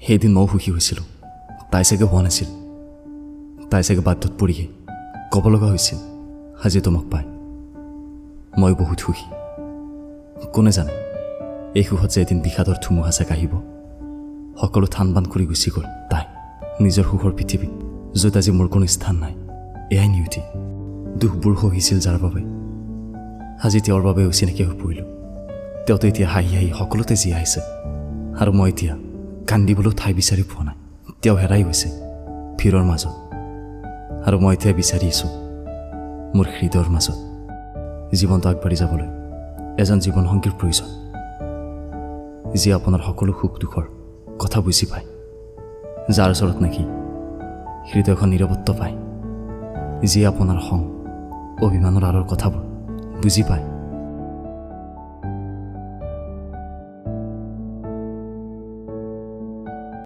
সেইদিন ময়ো সুখী হৈছিলোঁ, তাই চাগে হোৱা নাছিল। তাই চাগে বাধ্যত পৰিয়ে ক'ব লগা হৈছিল আজি তোমাক পাই মই বহুত সুখী। কোনে জানে এই সুখত যে এদিন বিষাদৰ ধুমুহা চাক আহিব। সকলো থান বান কৰি গুচি গ'ল তাই নিজৰ সুখৰ পৃথিৱীত, য'ত আজি মোৰ কোনো স্থান নাই। এয়াই নিয়তি, দুখবোৰ সহিছিল যাৰ বাবে আজি তেওঁৰ বাবে অচিনাকি হৈ পৰিলোঁ। তেওঁতো এতিয়া হাঁহি হাঁহি সকলোতে জীয়াই আছে, আৰু মই এতিয়া কান্দিবলৈ ঠাই বিচাৰি পোৱা নাই। তেওঁ হেৰাই গৈছে ভিৰৰ মাজত, আৰু মই এতিয়া বিচাৰি আছোঁ মোৰ হৃদয়ৰ মাজত। জীৱনটো আগবাঢ়ি যাবলৈ এজন জীৱনসংগীৰ প্ৰয়োজন, যিয়ে আপোনাৰ সকলো সুখ দুখৰ কথা বুজি পায়, যাৰ ওচৰত নেকি হৃদয়খন নিৰৱত্ব পায়, যিয়ে আপোনাৰ খং অভিমানৰ আঁৰৰ কথাবোৰ বুজি পায়,